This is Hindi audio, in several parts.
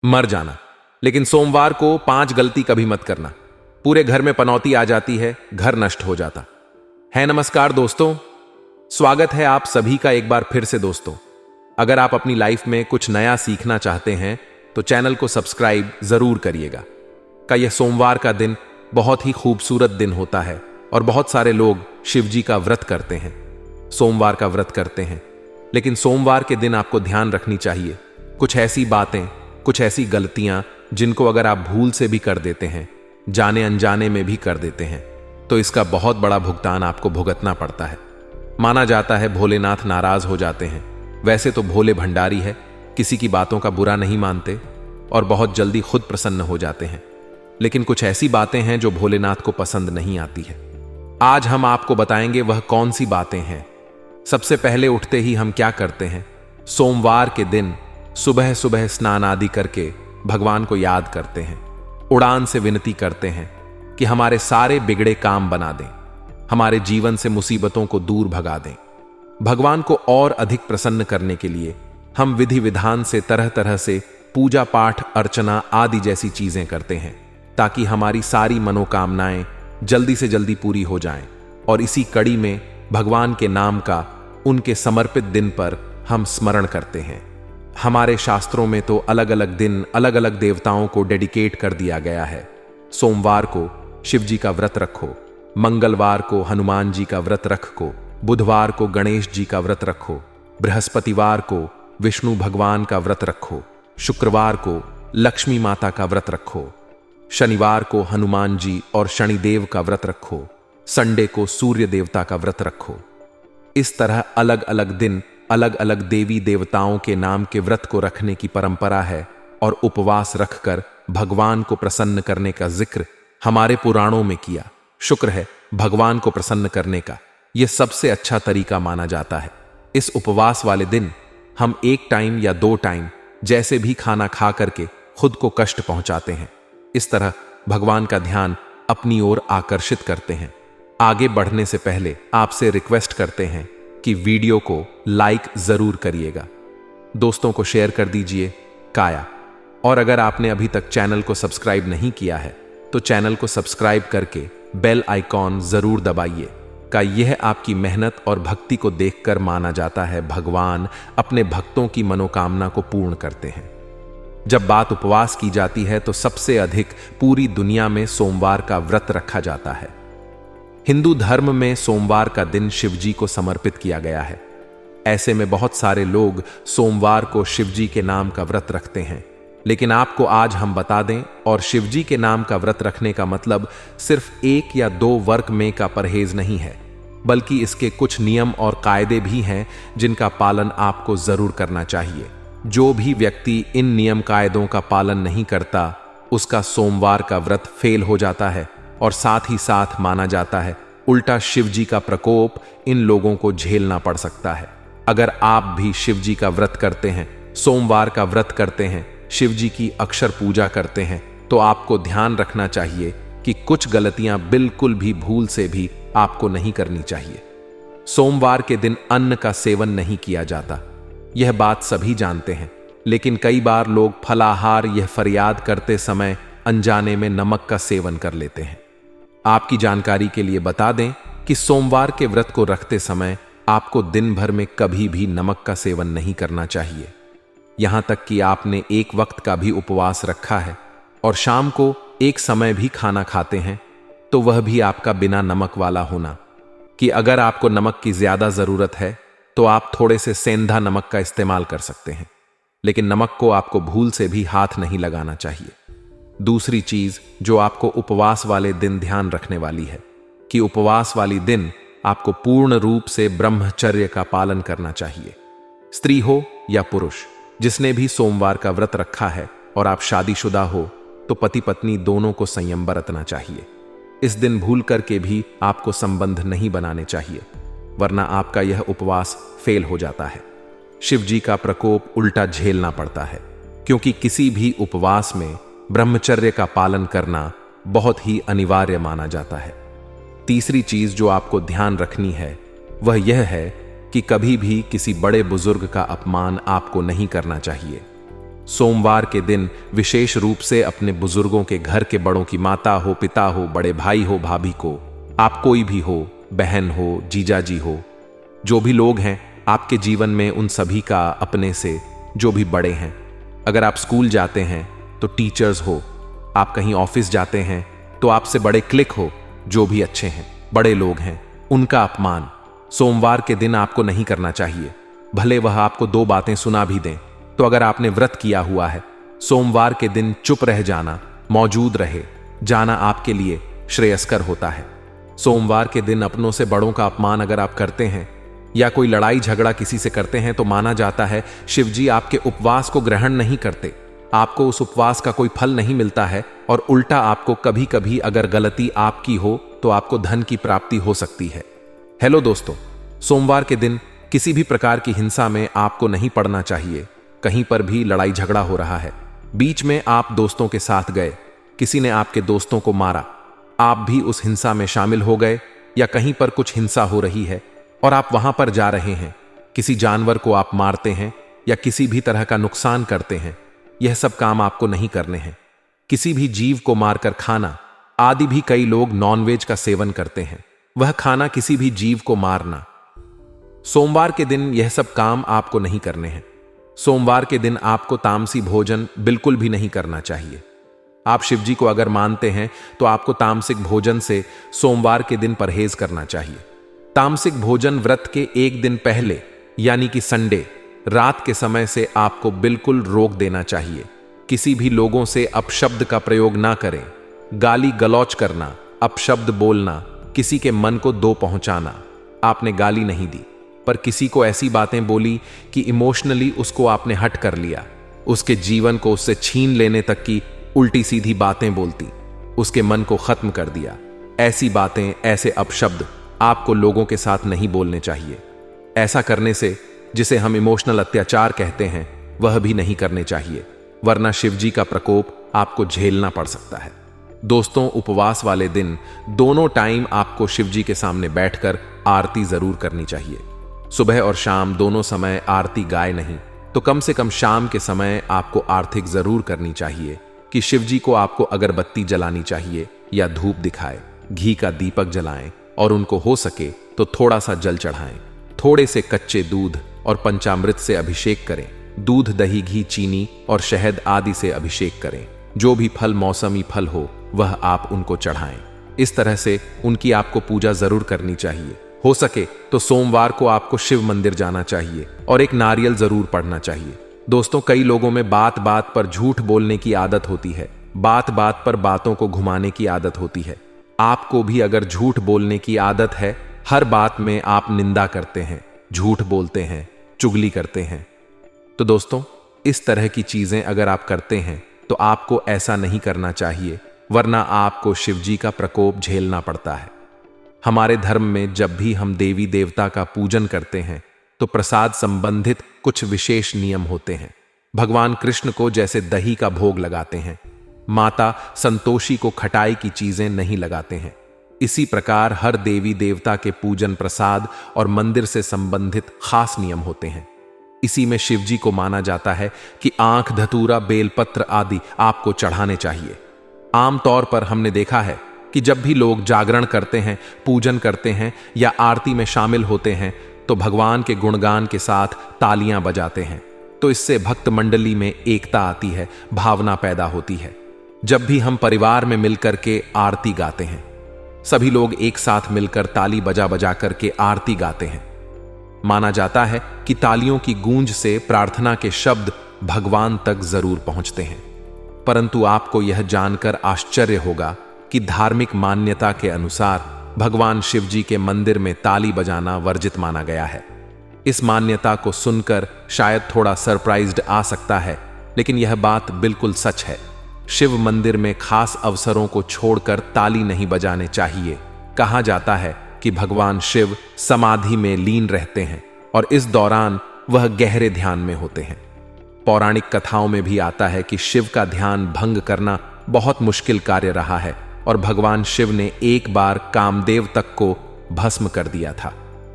मर जाना। लेकिन सोमवार को 5 गलती कभी मत करना, पूरे घर में पनौती आ जाती है, घर नष्ट हो जाता है। नमस्कार दोस्तों, स्वागत है आप सभी का एक बार फिर से। दोस्तों, अगर आप अपनी लाइफ में कुछ नया सीखना चाहते हैं तो चैनल को सब्सक्राइब जरूर करिएगा। यह सोमवार का दिन बहुत ही खूबसूरत दिन होता है और बहुत सारे लोग शिव जी का व्रत करते हैं, सोमवार का व्रत करते हैं। लेकिन सोमवार के दिन आपको ध्यान रखनी चाहिए कुछ ऐसी बातें, कुछ ऐसी गलतियां जिनको अगर आप भूल से भी कर देते हैं, जाने अनजाने में भी कर देते हैं, तो इसका बहुत बड़ा भुगतान आपको भुगतना पड़ता है। माना जाता है भोलेनाथ नाराज हो जाते हैं। वैसे तो भोले भंडारी है, किसी की बातों का बुरा नहीं मानते और बहुत जल्दी खुद प्रसन्न हो जाते हैं। लेकिन कुछ ऐसी बातें हैं जो भोलेनाथ को पसंद नहीं आती है। आज हम आपको बताएंगे वह कौन सी बातें हैं। सबसे पहले उठते ही हम क्या करते हैं? सोमवार के दिन सुबह सुबह स्नान आदि करके भगवान को याद करते हैं, उड़ान से विनती करते हैं कि हमारे सारे बिगड़े काम बना दें, हमारे जीवन से मुसीबतों को दूर भगा दें। भगवान को और अधिक प्रसन्न करने के लिए हम विधि विधान से तरह तरह से पूजा पाठ, अर्चना आदि जैसी चीजें करते हैं ताकि हमारी सारी मनोकामनाएं जल्दी से जल्दी पूरी हो जाएं। और इसी कड़ी में भगवान के नाम का उनके समर्पित दिन पर हम स्मरण करते हैं। हमारे शास्त्रों में तो अलग अलग दिन अलग अलग देवताओं को डेडिकेट कर दिया गया है। सोमवार को शिव जी का व्रत रखो, मंगलवार को हनुमान जी का व्रत रखो, बुधवार को गणेश जी का व्रत रखो, बृहस्पतिवार को विष्णु भगवान का व्रत रखो, शुक्रवार को लक्ष्मी माता का व्रत रखो, शनिवार को हनुमान जी और शनिदेव का व्रत रखो, संडे को सूर्य देवता का व्रत रखो। इस तरह अलग अलग दिन अलग अलग देवी देवताओं के नाम के व्रत को रखने की परंपरा है और उपवास रखकर भगवान को प्रसन्न करने का जिक्र हमारे पुराणों में किया। शुक्र है भगवान को प्रसन्न करने का यह सबसे अच्छा तरीका माना जाता है। इस उपवास वाले दिन हम 1 टाइम या 2 टाइम जैसे भी खाना खा करके खुद को कष्ट पहुंचाते हैं। इस तरह भगवान का ध्यान अपनी ओर आकर्षित करते हैं। आगे बढ़ने से पहले आपसे रिक्वेस्ट करते हैं कि वीडियो को लाइक जरूर करिएगा, दोस्तों को शेयर कर दीजिए काया। और अगर आपने अभी तक चैनल को सब्सक्राइब नहीं किया है तो चैनल को सब्सक्राइब करके बेल आइकॉन जरूर दबाइए। यह आपकी मेहनत और भक्ति को देखकर माना जाता है भगवान अपने भक्तों की मनोकामना को पूर्ण करते हैं। जब बात उपवास की जाती है तो सबसे अधिक पूरी दुनिया में सोमवार का व्रत रखा जाता है। हिंदू धर्म में सोमवार का दिन शिव जी को समर्पित किया गया है। ऐसे में बहुत सारे लोग सोमवार को शिव जी के नाम का व्रत रखते हैं। लेकिन आपको आज हम बता दें, और शिव जी के नाम का व्रत रखने का मतलब सिर्फ 1 या 2 वर्क में का परहेज नहीं है, बल्कि इसके कुछ नियम और कायदे भी हैं जिनका पालन आपको जरूर करना चाहिए। जो भी व्यक्ति इन नियम कायदों का पालन नहीं करता उसका सोमवार का व्रत फेल हो जाता है और साथ ही साथ माना जाता है उल्टा शिव जी का प्रकोप इन लोगों को झेलना पड़ सकता है। अगर आप भी शिव जी का व्रत करते हैं, सोमवार का व्रत करते हैं, शिव जी की अक्षर पूजा करते हैं, तो आपको ध्यान रखना चाहिए कि कुछ गलतियां बिल्कुल भी भूल से भी आपको नहीं करनी चाहिए। सोमवार के दिन अन्न का सेवन नहीं किया जाता, यह बात सभी जानते हैं। लेकिन कई बार लोग फलाहार यह फरियाद करते समय अनजाने में नमक का सेवन कर लेते हैं। आपकी जानकारी के लिए बता दें कि सोमवार के व्रत को रखते समय आपको दिन भर में कभी भी नमक का सेवन नहीं करना चाहिए। यहां तक कि आपने 1 वक्त का भी उपवास रखा है और शाम को एक समय भी खाना खाते हैं तो वह भी आपका बिना नमक वाला होना। कि अगर आपको नमक की ज्यादा जरूरत है तो आप थोड़े से सेंधा नमक का इस्तेमाल कर सकते हैं, लेकिन नमक को आपको भूल से भी हाथ नहीं लगाना चाहिए। दूसरी चीज जो आपको उपवास वाले दिन ध्यान रखने वाली है कि उपवास वाली दिन आपको पूर्ण रूप से ब्रह्मचर्य का पालन करना चाहिए। स्त्री हो या पुरुष, जिसने भी सोमवार का व्रत रखा है और आप शादीशुदा हो तो पति पत्नी दोनों को संयम बरतना चाहिए। इस दिन भूल करके भी आपको संबंध नहीं बनाने चाहिए, वरना आपका यह उपवास फेल हो जाता है। शिव जी का प्रकोप उल्टा झेलना पड़ता है, क्योंकि किसी भी उपवास में ब्रह्मचर्य का पालन करना बहुत ही अनिवार्य माना जाता है। तीसरी चीज जो आपको ध्यान रखनी है वह यह है कि कभी भी किसी बड़े बुजुर्ग का अपमान आपको नहीं करना चाहिए। सोमवार के दिन विशेष रूप से अपने बुजुर्गों के घर के बड़ों की माता हो, पिता हो, बड़े भाई हो, भाभी को, आप कोई भी हो, बहन हो, जीजा जी हो, जो भी लोग हैं आपके जीवन में, उन सभी का अपने से जो भी बड़े हैं, अगर आप स्कूल जाते हैं तो टीचर्स हो, आप कहीं ऑफिस जाते हैं तो आपसे बड़े क्लिक हो, जो भी अच्छे हैं, बड़े लोग हैं, उनका अपमान सोमवार के दिन आपको नहीं करना चाहिए। भले वह आपको 2 बातें सुना भी दें, तो अगर आपने व्रत किया हुआ है, सोमवार के दिन चुप रह जाना, मौजूद रहे जाना आपके लिए श्रेयस्कर होता है। सोमवार के दिन अपनों से बड़ों का अपमान अगर आप करते हैं या कोई लड़ाई झगड़ा किसी से करते हैं तो माना जाता है शिवजी आपके उपवास को ग्रहण नहीं करते, आपको उस उपवास का कोई फल नहीं मिलता है, और उल्टा आपको कभी कभी अगर गलती आपकी हो तो आपको धन की प्राप्ति हो सकती है। हेलो दोस्तों, सोमवार के दिन किसी भी प्रकार की हिंसा में आपको नहीं पड़ना चाहिए। कहीं पर भी लड़ाई झगड़ा हो रहा है, बीच में आप दोस्तों के साथ गए, किसी ने आपके दोस्तों को मारा, आप भी उस हिंसा में शामिल हो गए, या कहीं पर कुछ हिंसा हो रही है और आप वहां पर जा रहे हैं, किसी जानवर को आप मारते हैं या किसी भी तरह का नुकसान करते हैं, यह सब काम आपको नहीं करने हैं। किसी भी जीव को मारकर खाना आदि भी कई लोग नॉनवेज का सेवन करते हैं, वह खाना किसी भी जीव को मारना। सोमवार के दिन यह सब काम आपको नहीं करने हैं। सोमवार के दिन आपको तामसी भोजन बिल्कुल भी नहीं करना चाहिए। आप शिवजी को अगर मानते हैं तो आपको तामसिक भोजन से सोमवार के दिन परहेज करना चाहिए। तामसिक भोजन व्रत के 1 दिन पहले यानी कि संडे रात के समय से आपको बिल्कुल रोक देना चाहिए। किसी भी लोगों से अपशब्द का प्रयोग ना करें, गाली गलौच करना, अपशब्द बोलना, किसी के मन को दो पहुंचाना। आपने गाली नहीं दी, पर किसी को ऐसी बातें बोली कि इमोशनली उसको आपने हट कर लिया, उसके जीवन को उससे छीन लेने तक की उल्टी सीधी बातें बोलती, उसके मन को खत्म कर दिया। ऐसी बातें, ऐसे अपशब्द आपको लोगों के साथ नहीं बोलने चाहिए। ऐसा करने से, जिसे हम इमोशनल अत्याचार कहते हैं, वह भी नहीं करने चाहिए, वरना शिवजी का प्रकोप आपको झेलना पड़ सकता है। दोस्तों, उपवास वाले दिन दोनों टाइम आपको शिवजी के सामने बैठकर आरती जरूर करनी चाहिए। सुबह और शाम दोनों समय आरती गाय नहीं तो कम से कम शाम के समय आपको आरती जरूर करनी चाहिए कि शिवजी को आपको अगरबत्ती जलानी चाहिए या धूप दिखाए, घी का दीपक जलाएं और उनको हो सके तो थोड़ा सा जल चढ़ाएं। थोड़े से कच्चे दूध और पंचामृत से अभिषेक करें। दूध, दही, घी, चीनी और शहद आदि से अभिषेक करें। जो भी फल, मौसमी फल हो, वह आप उनको चढ़ाएं। इस तरह से उनकी आपको पूजा जरूर करनी चाहिए। हो सके तो सोमवार को आपको शिव मंदिर जाना चाहिए और एक नारियल जरूर पढ़ना चाहिए। दोस्तों, कई लोगों में बात बात पर झूठ बोलने की आदत होती है, बात बात पर बातों को घुमाने की आदत होती है। आपको भी अगर झूठ बोलने की आदत है, हर बात में आप निंदा करते हैं, झूठ बोलते हैं, चुगली करते हैं, तो दोस्तों इस तरह की चीजें अगर आप करते हैं तो आपको ऐसा नहीं करना चाहिए, वरना आपको शिवजी का प्रकोप झेलना पड़ता है। हमारे धर्म में जब भी हम देवी देवता का पूजन करते हैं तो प्रसाद संबंधित कुछ विशेष नियम होते हैं। भगवान कृष्ण को जैसे दही का भोग लगाते हैं, माता संतोषी को खटाई की चीजें नहीं लगाते हैं। इसी प्रकार हर देवी देवता के पूजन, प्रसाद और मंदिर से संबंधित खास नियम होते हैं। इसी में शिवजी को माना जाता है कि आंख, धतूरा, बेलपत्र आदि आपको चढ़ाने चाहिए। आमतौर पर हमने देखा है कि जब भी लोग जागरण करते हैं, पूजन करते हैं या आरती में शामिल होते हैं तो भगवान के गुणगान के साथ तालियां बजाते हैं, तो इससे भक्त मंडली में एकता आती है, भावना पैदा होती है। जब भी हम परिवार में मिलकर के आरती गाते हैं, सभी लोग एक साथ मिलकर ताली बजा बजा करके आरती गाते हैं। माना जाता है कि तालियों की गूंज से प्रार्थना के शब्द भगवान तक जरूर पहुंचते हैं। परंतु आपको यह जानकर आश्चर्य होगा कि धार्मिक मान्यता के अनुसार भगवान शिवजी के मंदिर में ताली बजाना वर्जित माना गया है। इस मान्यता को सुनकर शायद थोड़ा सरप्राइज्ड आ सकता है, लेकिन यह बात बिल्कुल सच है। शिव मंदिर में खास अवसरों को छोड़कर ताली नहीं बजाने चाहिए। कहा जाता है कि भगवान शिव समाधि में लीन रहते हैं और इस दौरान वह गहरे ध्यान में होते हैं। पौराणिक कथाओं में भी आता है कि शिव का ध्यान भंग करना बहुत मुश्किल कार्य रहा है और भगवान शिव ने एक बार कामदेव तक को भस्म कर दिया था,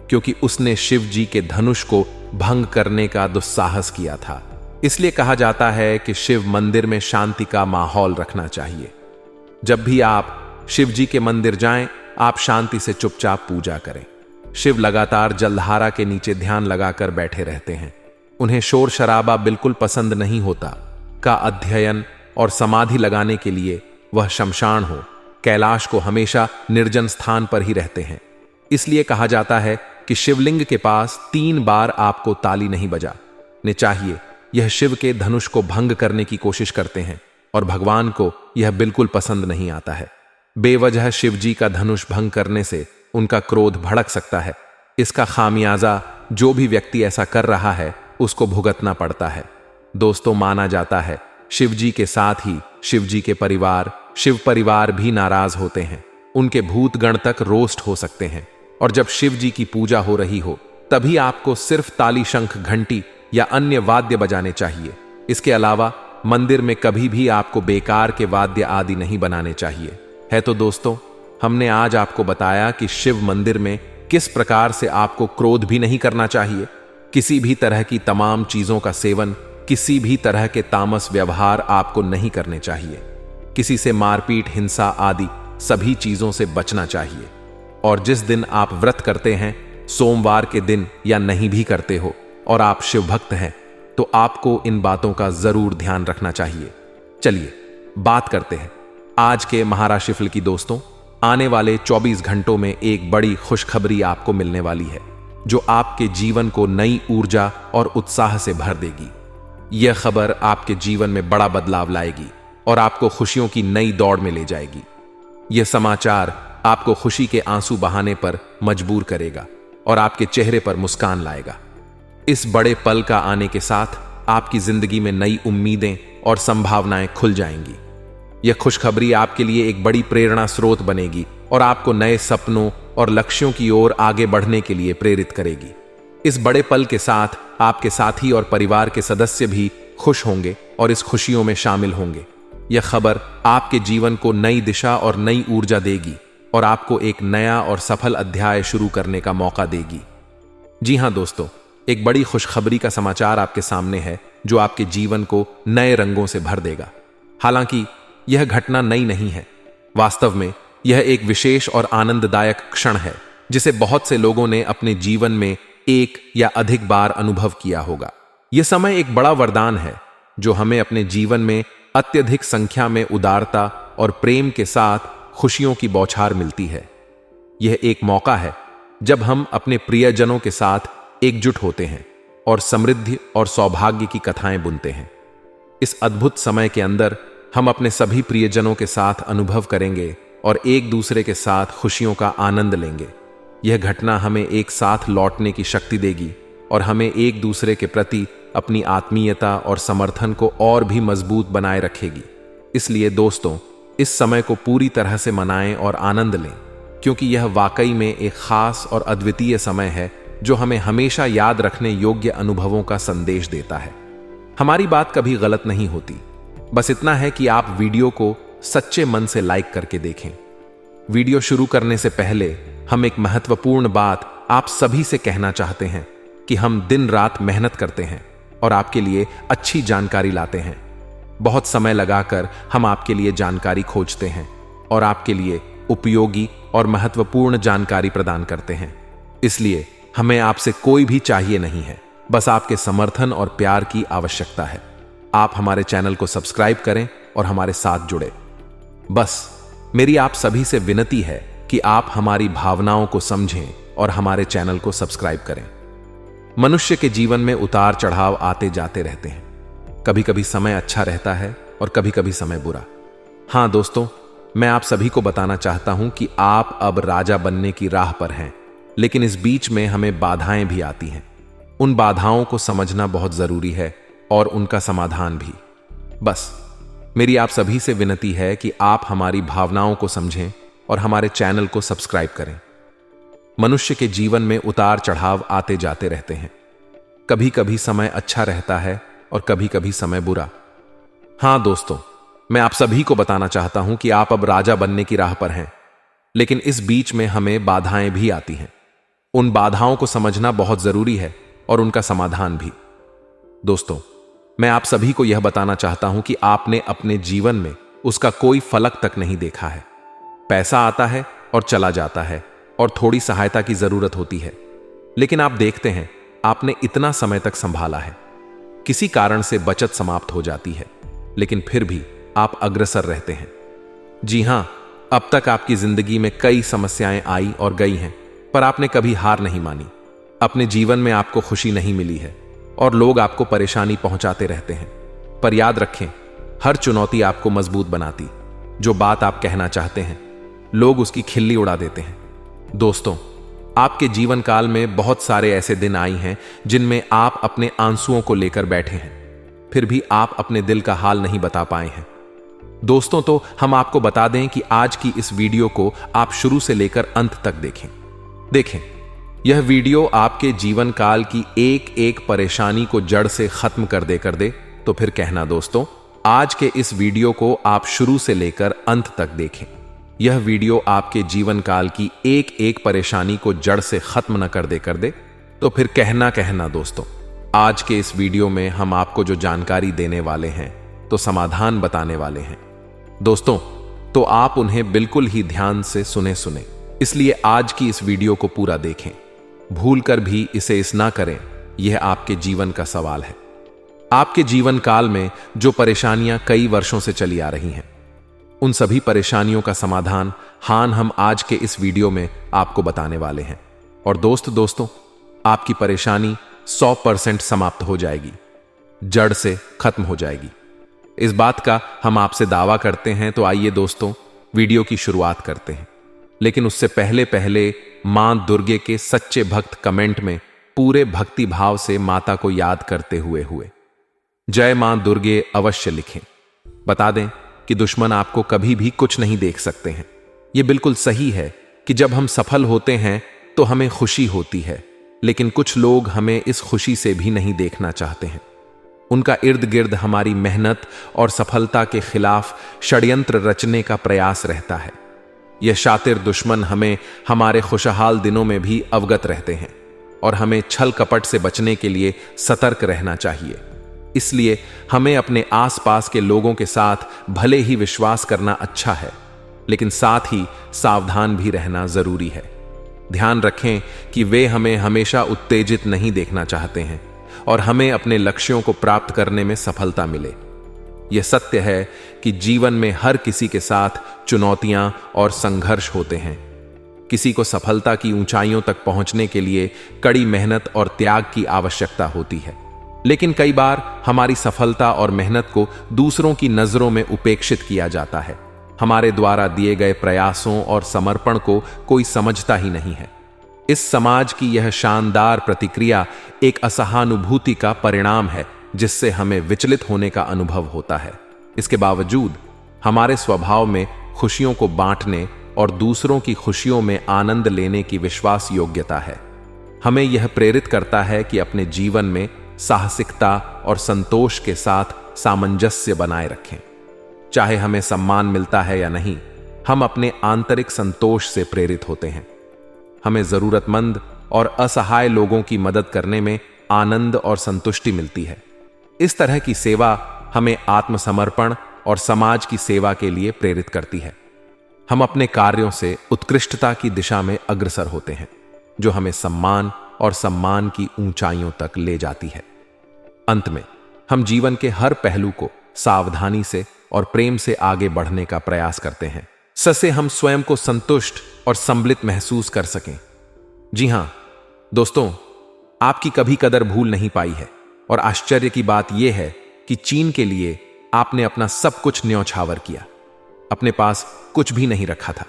क्योंकि उसने शिव जी के धनुष को भंग करने का दुस्साहस किया था। इसलिए कहा जाता है कि शिव मंदिर में शांति का माहौल रखना चाहिए। जब भी आप शिव जी के मंदिर जाएं, आप शांति से चुपचाप पूजा करें। शिव लगातार जलधारा के नीचे ध्यान लगाकर बैठे रहते हैं। उन्हें शोर शराबा बिल्कुल पसंद नहीं होता। का अध्ययन और समाधि लगाने के लिए वह शमशान हो, कैलाश को हमेशा निर्जन स्थान पर ही रहते हैं। इसलिए कहा जाता है कि शिवलिंग के पास 3 बार आपको ताली नहीं बजाने चाहिए। यह शिव के धनुष को भंग करने की कोशिश करते हैं और भगवान को यह बिल्कुल पसंद नहीं आता है। बेवजह शिव जी का धनुष भंग करने से उनका क्रोध भड़क सकता है। इसका खामियाजा जो भी व्यक्ति ऐसा कर रहा है उसको भुगतना पड़ता है। दोस्तों, माना जाता है शिव जी के साथ ही शिव जी के परिवार, शिव परिवार भी नाराज होते हैं। उनके भूतगण तक रोस्ट हो सकते हैं। और जब शिव जी की पूजा हो रही हो तभी आपको सिर्फ ताली, शंख, घंटी या अन्य वाद्य बजाने चाहिए। इसके अलावा मंदिर में कभी भी आपको बेकार के वाद्य आदि नहीं बनाने चाहिए। है तो दोस्तों, हमने आज आपको बताया कि शिव मंदिर में किस प्रकार से आपको क्रोध भी नहीं करना चाहिए, किसी भी तरह की तमाम चीजों का सेवन, किसी भी तरह के तामस व्यवहार आपको नहीं करने चाहिए। किसी से मारपीट, हिंसा आदि सभी चीजों से बचना चाहिए। और जिस दिन आप व्रत करते हैं, सोमवार के दिन या नहीं भी करते हो और आप शिव भक्त हैं, तो आपको इन बातों का जरूर ध्यान रखना चाहिए। चलिए बात करते हैं आज के महाराशिफल की। दोस्तों, आने वाले 24 घंटों में एक बड़ी खुशखबरी आपको मिलने वाली है जो आपके जीवन को नई ऊर्जा और उत्साह से भर देगी। यह खबर आपके जीवन में बड़ा बदलाव लाएगी और आपको खुशियों की नई दौड़ में ले जाएगी। यह समाचार आपको खुशी के आंसू बहाने पर मजबूर करेगा और आपके चेहरे पर मुस्कान लाएगा। इस बड़े पल का आने के साथ आपकी जिंदगी में नई उम्मीदें और संभावनाएं खुल जाएंगी। यह खुशखबरी आपके लिए एक बड़ी प्रेरणा स्रोत बनेगी और आपको नए सपनों और लक्ष्यों की ओर आगे बढ़ने के लिए प्रेरित करेगी। इस बड़े पल के साथ आपके साथी और परिवार के सदस्य भी खुश होंगे और इस खुशियों में शामिल होंगे। यह खबर आपके जीवन को नई दिशा और नई ऊर्जा देगी और आपको एक नया और सफल अध्याय शुरू करने का मौका देगी। जी हां दोस्तों, एक बड़ी खुशखबरी का समाचार आपके सामने है जो आपके जीवन को नए रंगों से भर देगा। हालांकि यह घटना नई नहीं है। वास्तव में यह एक विशेष और आनंददायक क्षण है जिसे बहुत से लोगों ने अपने जीवन में एक या अधिक बार अनुभव किया होगा। यह समय एक बड़ा वरदान है जो हमें अपने जीवन में अत्यधिक संख्या में उदारता और प्रेम के साथ खुशियों की बौछार मिलती है। यह एक मौका है जब हम अपने प्रियजनों के साथ एकजुट होते हैं और समृद्धि और सौभाग्य की कथाएं बुनते हैं। इस अद्भुत समय के अंदर हम अपने सभी प्रियजनों के साथ अनुभव करेंगे और एक दूसरे के साथ खुशियों का आनंद लेंगे। यह घटना हमें एक साथ लौटने की शक्ति देगी और हमें एक दूसरे के प्रति अपनी आत्मीयता और समर्थन को और भी मजबूत बनाए रखेगी। इसलिए दोस्तों, इस समय को पूरी तरह से मनाएं और आनंद लें, क्योंकि यह वाकई में एक खास और अद्वितीय समय है जो हमें हमेशा याद रखने योग्य अनुभवों का संदेश देता है। हमारी बात कभी गलत नहीं होती, बस इतना है कि आप वीडियो को सच्चे मन से लाइक करके देखें। वीडियो शुरू करने से पहले हम एक महत्वपूर्ण बात आप सभी से कहना चाहते हैं कि हम दिन रात मेहनत करते हैं और आपके लिए अच्छी जानकारी लाते हैं। बहुत समय लगाकर हम आपके लिए जानकारी खोजते हैं और आपके लिए उपयोगी और महत्वपूर्ण जानकारी प्रदान करते हैं। इसलिए हमें आपसे कोई भी चाहिए नहीं है, बस आपके समर्थन और प्यार की आवश्यकता है। आप हमारे चैनल को सब्सक्राइब करें और हमारे साथ जुड़े। बस मेरी आप सभी से विनती है कि आप हमारी भावनाओं को समझें और हमारे चैनल को सब्सक्राइब करें। मनुष्य के जीवन में उतार चढ़ाव आते जाते रहते हैं। कभी कभी समय अच्छा रहता है और कभी कभी समय बुरा। हां दोस्तों, मैं आप सभी को बताना चाहता हूं कि आप अब राजा बनने की राह पर हैं, लेकिन इस बीच में हमें बाधाएं भी आती हैं। उन बाधाओं को समझना बहुत जरूरी है और उनका समाधान भी। बस मेरी आप सभी से विनती है कि आप हमारी भावनाओं को समझें और हमारे चैनल को सब्सक्राइब करें। मनुष्य के जीवन में उतार चढ़ाव आते जाते रहते हैं। कभी कभी समय अच्छा रहता है और कभी कभी समय बुरा। हां दोस्तों, मैं आप सभी को बताना चाहता हूं कि आप अब राजा बनने की राह पर हैं, लेकिन इस बीच में हमें बाधाएं भी आती हैं। उन बाधाओं को समझना बहुत जरूरी है और उनका समाधान भी। दोस्तों, मैं आप सभी को यह बताना चाहता हूं कि आपने अपने जीवन में उसका कोई फलक तक नहीं देखा है। पैसा आता है और चला जाता है और थोड़ी सहायता की जरूरत होती है, लेकिन आप देखते हैं आपने इतना समय तक संभाला है। किसी कारण से बचत समाप्त हो जाती है, लेकिन फिर भी आप अग्रसर रहते हैं। जी हां, अब तक आपकी जिंदगी में कई समस्याएं आई और गई हैं, पर आपने कभी हार नहीं मानी। अपने जीवन में आपको खुशी नहीं मिली है और लोग आपको परेशानी पहुंचाते रहते हैं, पर याद रखें, हर चुनौती आपको मजबूत बनाती। जो बात आप कहना चाहते हैं, लोग उसकी खिल्ली उड़ा देते हैं। दोस्तों, आपके जीवन काल में बहुत सारे ऐसे दिन आई हैं जिनमें आप अपने आंसुओं को लेकर बैठे हैं, फिर भी आप अपने दिल का हाल नहीं बता पाए हैं। दोस्तों, तो हम आपको बता दें कि आज की इस वीडियो को आप शुरू से लेकर अंत तक देखें। यह वीडियो आपके जीवन काल की एक एक परेशानी को जड़ से खत्म कर दे। तो फिर कहना दोस्तों, आज के इस वीडियो को आप शुरू से लेकर अंत तक देखें। यह वीडियो आपके जीवन काल की एक एक परेशानी को जड़ से खत्म न कर दे। तो फिर कहना दोस्तों, आज के इस वीडियो में हम आपको जो जानकारी देने वाले हैं, तो समाधान बताने वाले हैं दोस्तों, तो आप उन्हें बिल्कुल ही ध्यान से सुने। इसलिए आज की इस वीडियो को पूरा देखें, भूल कर भी इसे ना करें। यह आपके जीवन का सवाल है। आपके जीवन काल में जो परेशानियां कई वर्षों से चली आ रही हैं, उन सभी परेशानियों का समाधान हम आज के इस वीडियो में आपको बताने वाले हैं। और दोस्तों, आपकी परेशानी 100% समाप्त हो जाएगी, जड़ से खत्म हो जाएगी। इस बात का हम आपसे दावा करते हैं। तो आइए दोस्तों, वीडियो की शुरुआत करते हैं, लेकिन उससे पहले मां दुर्गे के सच्चे भक्त कमेंट में पूरे भक्ति भाव से माता को याद करते हुए जय मां दुर्गे अवश्य लिखें। बता दें कि दुश्मन आपको कभी भी कुछ नहीं देख सकते हैं। यह बिल्कुल सही है कि जब हम सफल होते हैं तो हमें खुशी होती है, लेकिन कुछ लोग हमें इस खुशी से भी नहीं देखना चाहते हैं। उनका इर्द गिर्द हमारी मेहनत और सफलता के खिलाफ षड्यंत्र रचने का प्रयास रहता है। यह शातिर दुश्मन हमें हमारे खुशहाल दिनों में भी अवगत रहते हैं और हमें छल कपट से बचने के लिए सतर्क रहना चाहिए। इसलिए हमें अपने आसपास के लोगों के साथ भले ही विश्वास करना अच्छा है, लेकिन साथ ही सावधान भी रहना जरूरी है। ध्यान रखें कि वे हमें हमेशा उत्तेजित नहीं देखना चाहते हैं और हमें अपने लक्ष्यों को प्राप्त करने में सफलता मिले। यह सत्य है कि जीवन में हर किसी के साथ चुनौतियां और संघर्ष होते हैं। किसी को सफलता की ऊंचाइयों तक पहुंचने के लिए कड़ी मेहनत और त्याग की आवश्यकता होती है, लेकिन कई बार हमारी सफलता और मेहनत को दूसरों की नजरों में उपेक्षित किया जाता है। हमारे द्वारा दिए गए प्रयासों और समर्पण को कोई समझता ही नहीं है। इस समाज की यह शानदार प्रतिक्रिया एक असहानुभूति का परिणाम है, जिससे हमें विचलित होने का अनुभव होता है। इसके बावजूद हमारे स्वभाव में खुशियों को बांटने और दूसरों की खुशियों में आनंद लेने की विश्वास योग्यता है। हमें यह प्रेरित करता है कि अपने जीवन में साहसिकता और संतोष के साथ सामंजस्य बनाए रखें। चाहे हमें सम्मान मिलता है या नहीं, हम अपने आंतरिक संतोष से प्रेरित होते हैं। हमें जरूरतमंद और असहाय लोगों की मदद करने में आनंद और संतुष्टि मिलती है। इस तरह की सेवा हमें आत्मसमर्पण और समाज की सेवा के लिए प्रेरित करती है। हम अपने कार्यों से उत्कृष्टता की दिशा में अग्रसर होते हैं, जो हमें सम्मान और सम्मान की ऊंचाइयों तक ले जाती है। अंत में हम जीवन के हर पहलू को सावधानी से और प्रेम से आगे बढ़ने का प्रयास करते हैं, जिससे हम स्वयं को संतुष्ट और सम्मिलित महसूस कर सकें। जी हां दोस्तों, आपकी कभी कदर भूल नहीं पाई है, और आश्चर्य की बात यह है कि चीन के लिए आपने अपना सब कुछ न्यौछावर किया। अपने पास कुछ भी नहीं रखा था,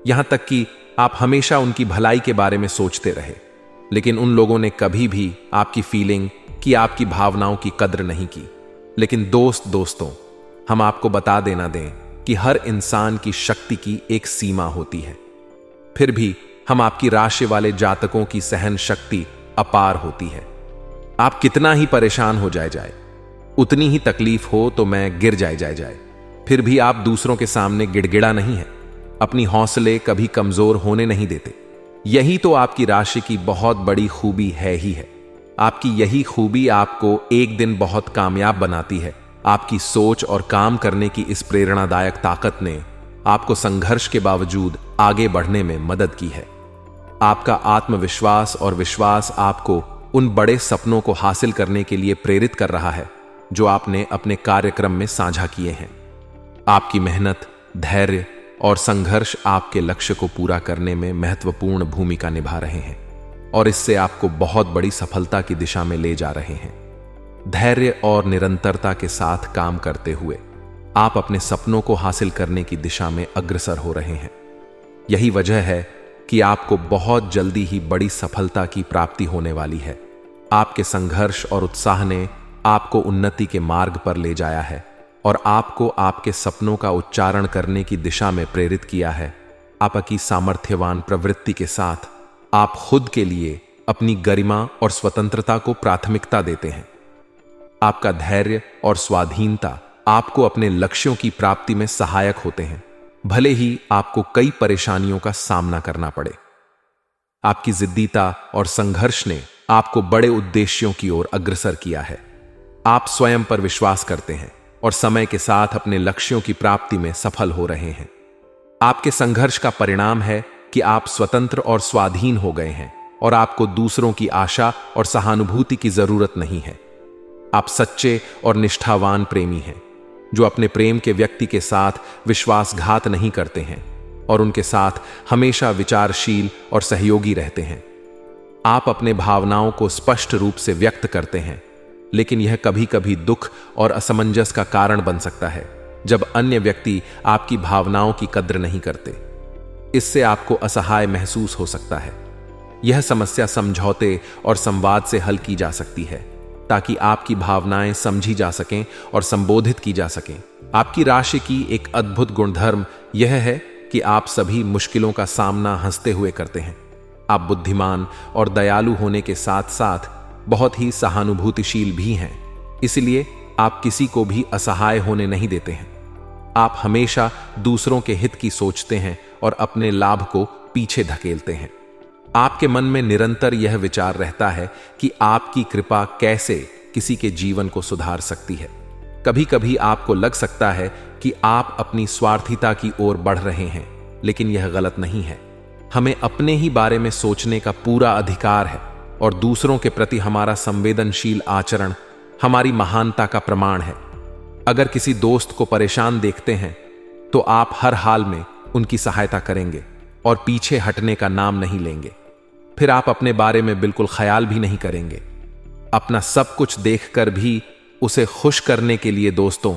यहां तक कि आप हमेशा उनकी भलाई के बारे में सोचते रहे, लेकिन उन लोगों ने कभी भी आपकी फीलिंग की, आपकी भावनाओं की कद्र नहीं की। लेकिन दोस्तों, हम आपको बता देना दें कि हर इंसान की शक्ति की एक सीमा होती है। फिर भी हम आपकी राशि वाले जातकों की सहन शक्ति अपार होती है। आप कितना ही परेशान हो जाए, उतनी ही तकलीफ हो तो मैं गिर जाए, फिर भी आप दूसरों के सामने गिड़गिड़ा नहीं है, अपनी हौसले कभी कमजोर होने नहीं देते। यही तो आपकी राशि की बहुत बड़ी खूबी है ही है। आपकी यही खूबी आपको एक दिन बहुत कामयाब बनाती है। आपकी सोच और काम करने की इस प्रेरणादायक ताकत ने आपको संघर्ष के बावजूद आगे बढ़ने में मदद की है। आपका आत्मविश्वास और विश्वास आपको उन बड़े सपनों को हासिल करने के लिए प्रेरित कर रहा है जो आपने अपने कार्यक्रम में साझा किए हैं। आपकी मेहनत, धैर्य और संघर्ष आपके लक्ष्य को पूरा करने में महत्वपूर्ण भूमिका निभा रहे हैं और इससे आपको बहुत बड़ी सफलता की दिशा में ले जा रहे हैं। धैर्य और निरंतरता के साथ काम करते हुए आप अपने सपनों को हासिल करने की दिशा में अग्रसर हो रहे हैं। यही वजह है कि आपको बहुत जल्दी ही बड़ी सफलता की प्राप्ति होने वाली है। आपके संघर्ष और उत्साह ने आपको उन्नति के मार्ग पर ले जाया है और आपको आपके सपनों का उच्चारण करने की दिशा में प्रेरित किया है। आपकी सामर्थ्यवान प्रवृत्ति के साथ आप खुद के लिए अपनी गरिमा और स्वतंत्रता को प्राथमिकता देते हैं। आपका धैर्य और स्वाधीनता आपको अपने लक्ष्यों की प्राप्ति में सहायक होते हैं, भले ही आपको कई परेशानियों का सामना करना पड़े। आपकी जिद्दीता और संघर्ष ने आपको बड़े उद्देश्यों की ओर अग्रसर किया है। आप स्वयं पर विश्वास करते हैं और समय के साथ अपने लक्ष्यों की प्राप्ति में सफल हो रहे हैं। आपके संघर्ष का परिणाम है कि आप स्वतंत्र और स्वाधीन हो गए हैं और आपको दूसरों की आशा और सहानुभूति की जरूरत नहीं है। आप सच्चे और निष्ठावान प्रेमी हैं जो अपने प्रेम के व्यक्ति के साथ विश्वासघात नहीं करते हैं और उनके साथ हमेशा विचारशील और सहयोगी रहते हैं। आप अपने भावनाओं को स्पष्ट रूप से व्यक्त करते हैं, लेकिन यह कभी कभी दुख और असमंजस का कारण बन सकता है जब अन्य व्यक्ति आपकी भावनाओं की कद्र नहीं करते। इससे आपको असहाय महसूस हो सकता है। यह समस्या समझौते और संवाद से हल की जा सकती है ताकि आपकी भावनाएं समझी जा सकें और संबोधित की जा सकें। आपकी राशि की एक अद्भुत गुणधर्म यह है कि आप सभी मुश्किलों का सामना हंसते हुए करते हैं। आप बुद्धिमान और दयालु होने के साथ साथ बहुत ही सहानुभूतिशील भी हैं। इसलिए आप किसी को भी असहाय होने नहीं देते हैं। आप हमेशा दूसरों के हित की सोचते हैं और अपने लाभ को पीछे धकेलते हैं। आपके मन में निरंतर यह विचार रहता है कि आपकी कृपा कैसे किसी के जीवन को सुधार सकती है। कभी कभी आपको लग सकता है कि आप अपनी स्वार्थीता की ओर बढ़ रहे हैं, लेकिन यह गलत नहीं है। हमें अपने ही बारे में सोचने का पूरा अधिकार है और दूसरों के प्रति हमारा संवेदनशील आचरण हमारी महानता का प्रमाण है। अगर किसी दोस्त को परेशान देखते हैं तो आप हर हाल में उनकी सहायता करेंगे और पीछे हटने का नाम नहीं लेंगे। फिर आप अपने बारे में बिल्कुल ख्याल भी नहीं करेंगे। अपना सब कुछ देखकर भी उसे खुश करने के लिए दोस्तों,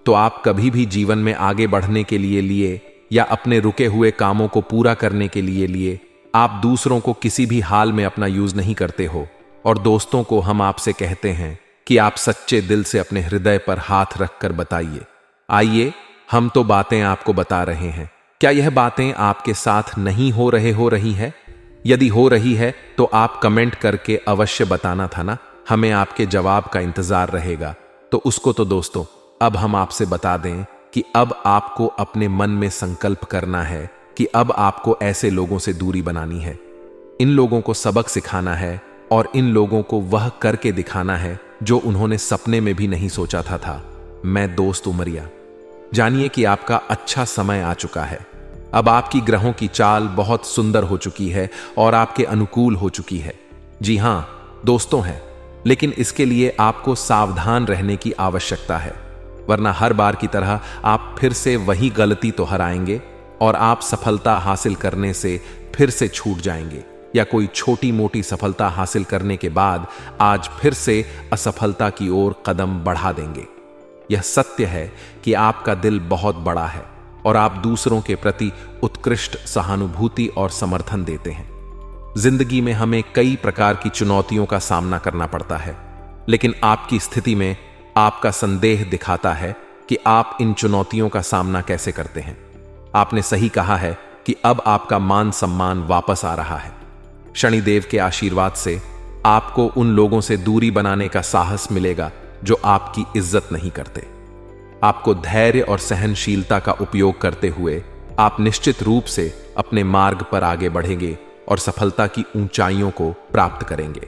तो आप कभी भी जीवन में आगे बढ़ने के लिए या अपने रुके हुए कामों को पूरा करने के लिए आप दूसरों को किसी भी हाल में अपना यूज नहीं करते हो। और दोस्तों को हम आपसे कहते हैं कि आप सच्चे दिल से अपने हृदय पर हाथ रखकर बताइए। आइए, हम तो बातें आपको बता रहे हैं, क्या यह बातें आपके साथ नहीं हो रही है? यदि हो रही है तो आप कमेंट करके अवश्य बताना था ना। हमें आपके जवाब का इंतजार रहेगा। तो उसको तो दोस्तों अब हम आपसे बता दें कि अब आपको अपने मन में संकल्प करना है कि अब आपको ऐसे लोगों से दूरी बनानी है। इन लोगों को सबक सिखाना है और इन लोगों को वह करके दिखाना है जो उन्होंने सपने में भी नहीं सोचा था। मैं दोस्त उमरिया। जानिए कि आपका अच्छा समय आ चुका है। अब आपकी ग्रहों की चाल बहुत सुंदर हो चुकी है और आपके अनुकूल हो चुकी है। जी हां दोस्तों हैं, लेकिन इसके लिए आपको सावधान रहने की आवश्यकता है, वरना हर बार की तरह आप फिर से वही गलती तो हराएंगे और आप सफलता हासिल करने से फिर से छूट जाएंगे, या कोई छोटी मोटी सफलता हासिल करने के बाद आज फिर से असफलता की ओर कदम बढ़ा देंगे। यह सत्य है कि आपका दिल बहुत बड़ा है और आप दूसरों के प्रति उत्कृष्ट सहानुभूति और समर्थन देते हैं। जिंदगी में हमें कई प्रकार की चुनौतियों का सामना करना पड़ता है, लेकिन आपकी स्थिति में आपका संदेह दिखाता है कि आप इन चुनौतियों का सामना कैसे करते हैं। आपने सही कहा है कि अब आपका मान सम्मान वापस आ रहा है। शनिदेव के आशीर्वाद से आपको उन लोगों से दूरी बनाने का साहस मिलेगा जो आपकी इज्जत नहीं करते। आपको धैर्य और सहनशीलता का उपयोग करते हुए आप निश्चित रूप से अपने मार्ग पर आगे बढ़ेंगे और सफलता की ऊंचाइयों को प्राप्त करेंगे।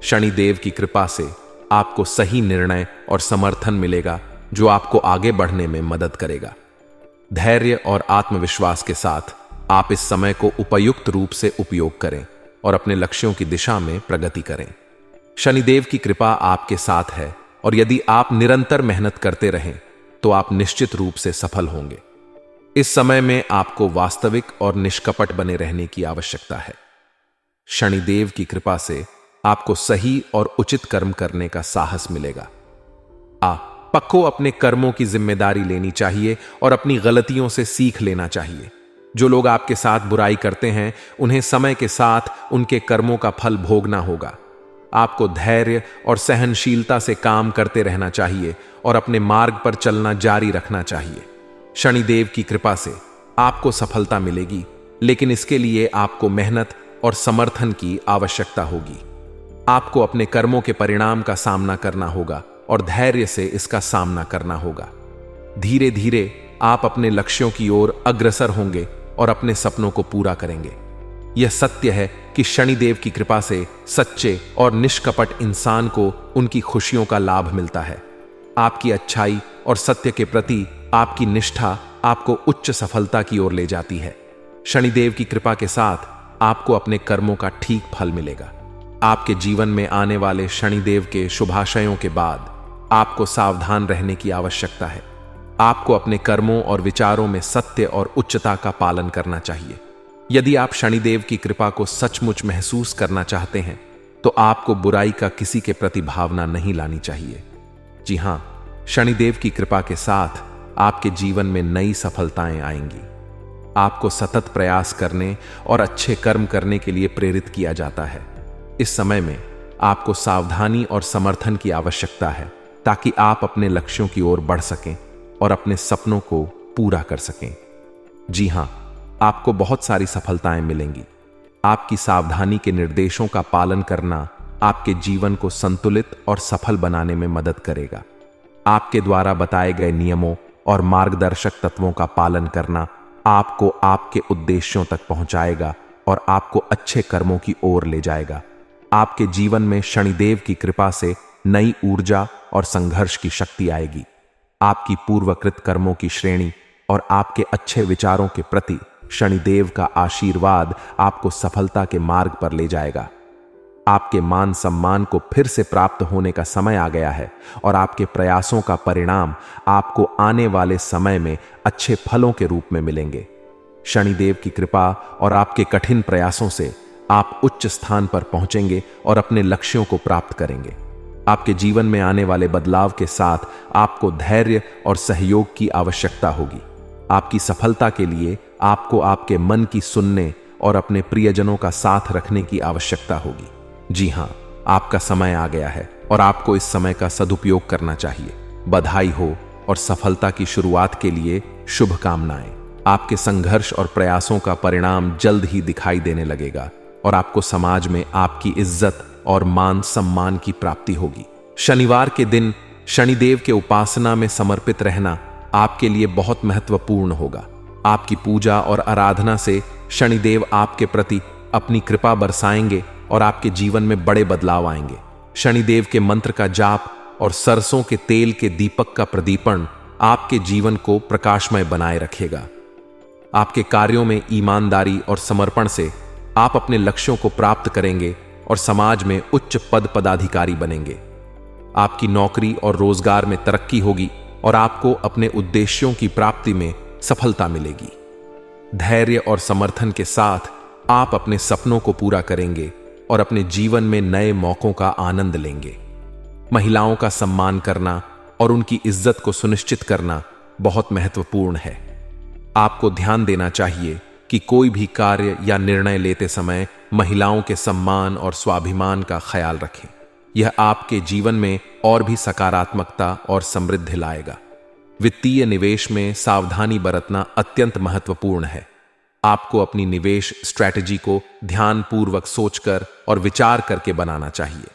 शनिदेव की कृपा से आपको सही निर्णय और समर्थन मिलेगा जो आपको आगे बढ़ने में मदद करेगा। धैर्य और आत्मविश्वास के साथ आप इस समय को उपयुक्त रूप से उपयोग करें और अपने लक्ष्यों की दिशा में प्रगति करें। शनिदेव की कृपा आपके साथ है और यदि आप निरंतर मेहनत करते रहें तो आप निश्चित रूप से सफल होंगे। इस समय में आपको वास्तविक और निष्कपट बने रहने की आवश्यकता है। शनिदेव की कृपा से आपको सही और उचित कर्म करने का साहस मिलेगा। पक्को अपने कर्मों की जिम्मेदारी लेनी चाहिए और अपनी गलतियों से सीख लेना चाहिए। जो लोग आपके साथ बुराई करते हैं उन्हें समय के साथ उनके कर्मों का फल भोगना होगा। आपको धैर्य और सहनशीलता से काम करते रहना चाहिए और अपने मार्ग पर चलना जारी रखना चाहिए। शनिदेव की कृपा से आपको सफलता मिलेगी, लेकिन इसके लिए आपको मेहनत और समर्थन की आवश्यकता होगी। आपको अपने कर्मों के परिणाम का सामना करना होगा और धैर्य से इसका सामना करना होगा। धीरे धीरे आप अपने लक्ष्यों की ओर अग्रसर होंगे और अपने सपनों को पूरा करेंगे। यह सत्य है कि शनिदेव की कृपा से सच्चे और निष्कपट इंसान को उनकी खुशियों का लाभ मिलता है। आपकी अच्छाई और सत्य के प्रति आपकी निष्ठा आपको उच्च सफलता की ओर ले जाती है। शनिदेव की कृपा के साथ आपको अपने कर्मों का ठीक फल मिलेगा। आपके जीवन में आने वाले शनिदेव के शुभाशयों के बाद आपको सावधान रहने की आवश्यकता है। आपको अपने कर्मों और विचारों में सत्य और उच्चता का पालन करना चाहिए। यदि आप शनिदेव की कृपा को सचमुच महसूस करना चाहते हैं तो आपको बुराई का किसी के प्रति भावना नहीं लानी चाहिए। जी हां, शनिदेव की कृपा के साथ आपके जीवन में नई सफलताएं आएंगी। आपको सतत प्रयास करने और अच्छे कर्म करने के लिए प्रेरित किया जाता है। इस समय में आपको सावधानी और समर्थन की आवश्यकता है ताकि आप अपने लक्ष्यों की ओर बढ़ सकें और अपने सपनों को पूरा कर सकें। जी हां, आपको बहुत सारी सफलताएं मिलेंगी। आपकी सावधानी के निर्देशों का पालन करना आपके जीवन को संतुलित और सफल बनाने में मदद करेगा। आपके द्वारा बताए गए नियमों और मार्गदर्शक तत्वों का पालन करना आपको आपके उद्देश्यों तक पहुंचाएगा और आपको अच्छे कर्मों की ओर ले जाएगा। आपके जीवन में शनिदेव की कृपा से नई ऊर्जा और संघर्ष की शक्ति आएगी। आपकी पूर्वकृत कर्मों की श्रेणी और आपके अच्छे विचारों के प्रति शनिदेव का आशीर्वाद आपको सफलता के मार्ग पर ले जाएगा। आपके मान सम्मान को फिर से प्राप्त होने का समय आ गया है और आपके प्रयासों का परिणाम आपको आने वाले समय में अच्छे फलों के रूप में मिलेंगे। शनिदेव की कृपा और आपके कठिन प्रयासों से आप उच्च स्थान पर पहुंचेंगे और अपने लक्ष्यों को प्राप्त करेंगे। आपके जीवन में आने वाले बदलाव के साथ आपको धैर्य और सहयोग की आवश्यकता होगी। आपकी सफलता के लिए आपको आपके मन की सुनने और अपने प्रियजनों का साथ रखने की आवश्यकता होगी। जी हां, आपका समय आ गया है और आपको इस समय का सदुपयोग करना चाहिए। बधाई हो और सफलता की शुरुआत के लिए शुभकामनाएं। आपके संघर्ष और प्रयासों का परिणाम जल्द ही दिखाई देने लगेगा और आपको समाज में आपकी इज्जत और मान सम्मान की प्राप्ति होगी। शनिवार के दिन शनिदेव के उपासना में समर्पित रहना आपके लिए बहुत महत्वपूर्ण होगा। आपकी पूजा और आराधना से शनिदेव आपके प्रति अपनी कृपा बरसाएंगे और आपके जीवन में बड़े बदलाव आएंगे। शनिदेव के मंत्र का जाप और सरसों के तेल के दीपक का प्रदीपन आपके जीवन को प्रकाशमय बनाए रखेगा। आपके कार्यों में ईमानदारी और समर्पण से आप अपने लक्ष्यों को प्राप्त करेंगे और समाज में उच्च पद पदाधिकारी बनेंगे। आपकी नौकरी और रोजगार में तरक्की होगी और आपको अपने उद्देश्यों की प्राप्ति में सफलता मिलेगी। धैर्य और समर्थन के साथ आप अपने सपनों को पूरा करेंगे और अपने जीवन में नए मौकों का आनंद लेंगे। महिलाओं का सम्मान करना और उनकी इज्जत को सुनिश्चित करना बहुत महत्वपूर्ण है। आपको ध्यान देना चाहिए कि कोई भी कार्य या निर्णय लेते समय महिलाओं के सम्मान और स्वाभिमान का ख्याल रखें। यह आपके जीवन में और भी सकारात्मकता और समृद्धि लाएगा। वित्तीय निवेश में सावधानी बरतना अत्यंत महत्वपूर्ण है। आपको अपनी निवेश स्ट्रैटेजी को ध्यानपूर्वक सोचकर और विचार करके बनाना चाहिए।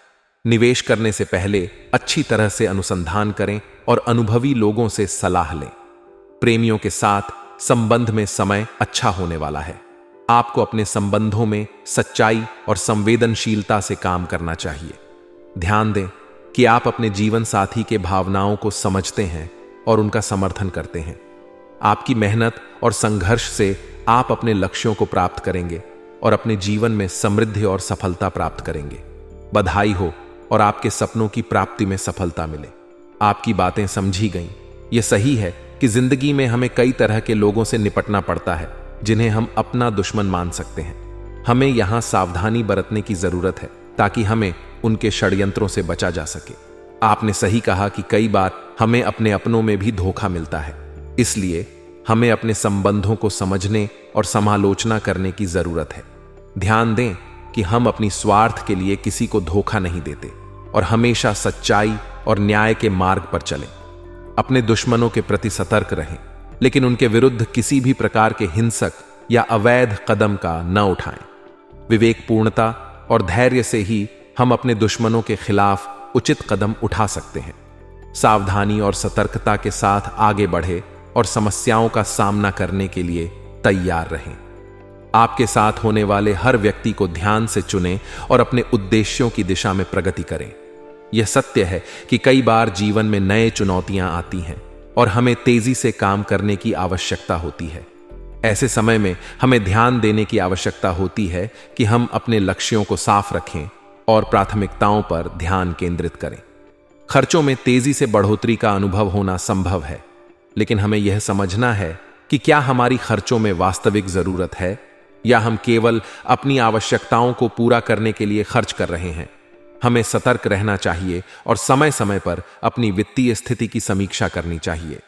निवेश करने से पहले अच्छी तरह से अनुसंधान करें और अनुभवी लोगों से सलाह लें। प्रेमियों के साथ संबंध में समय अच्छा होने वाला है। आपको अपने संबंधों में सच्चाई और संवेदनशीलता से काम करना चाहिए। ध्यान दें कि आप अपने जीवन साथी के भावनाओं को समझते हैं और उनका समर्थन करते हैं। आपकी मेहनत और संघर्ष से आप अपने लक्ष्यों को प्राप्त करेंगे और अपने जीवन में समृद्धि और सफलता प्राप्त करेंगे। बधाई हो और आपके सपनों की प्राप्ति में सफलता मिले। आपकी बातें समझी गईं। यह सही है कि जिंदगी में हमें कई तरह के लोगों से निपटना पड़ता है जिन्हें हम अपना दुश्मन मान सकते हैं। हमें यहां सावधानी बरतने की जरूरत है ताकि हमें उनके षड्यंत्रों से बचा जा सके। आपने सही कहा कि कई बार हमें अपने अपनों में भी धोखा मिलता है, इसलिए हमें अपने संबंधों को समझने और समालोचना करने की जरूरत है। ध्यान दें कि हम अपनी स्वार्थ के लिए किसी को धोखा नहीं देते और हमेशा सच्चाई और न्याय के मार्ग पर चलें। अपने दुश्मनों के प्रति सतर्क रहें, लेकिन उनके विरुद्ध किसी भी प्रकार के हिंसक या अवैध कदम का न उठाएं। विवेकपूर्णता और धैर्य से ही हम अपने दुश्मनों के खिलाफ उचित कदम उठा सकते हैं। सावधानी और सतर्कता के साथ आगे बढ़े और समस्याओं का सामना करने के लिए तैयार रहें। आपके साथ होने वाले हर व्यक्ति को ध्यान से चुनें और अपने उद्देश्यों की दिशा में प्रगति करें। यह सत्य है कि कई बार जीवन में नए चुनौतियां आती हैं और हमें तेजी से काम करने की आवश्यकता होती है। ऐसे समय में हमें ध्यान देने की आवश्यकता होती है कि हम अपने लक्ष्यों को साफ रखें और प्राथमिकताओं पर ध्यान केंद्रित करें। खर्चों में तेजी से बढ़ोतरी का अनुभव होना संभव है, लेकिन हमें यह समझना है कि क्या हमारी खर्चों में वास्तविक जरूरत है या हम केवल अपनी आवश्यकताओं को पूरा करने के लिए खर्च कर रहे हैं। हमें सतर्क रहना चाहिए और समय समय पर अपनी वित्तीय स्थिति की समीक्षा करनी चाहिए।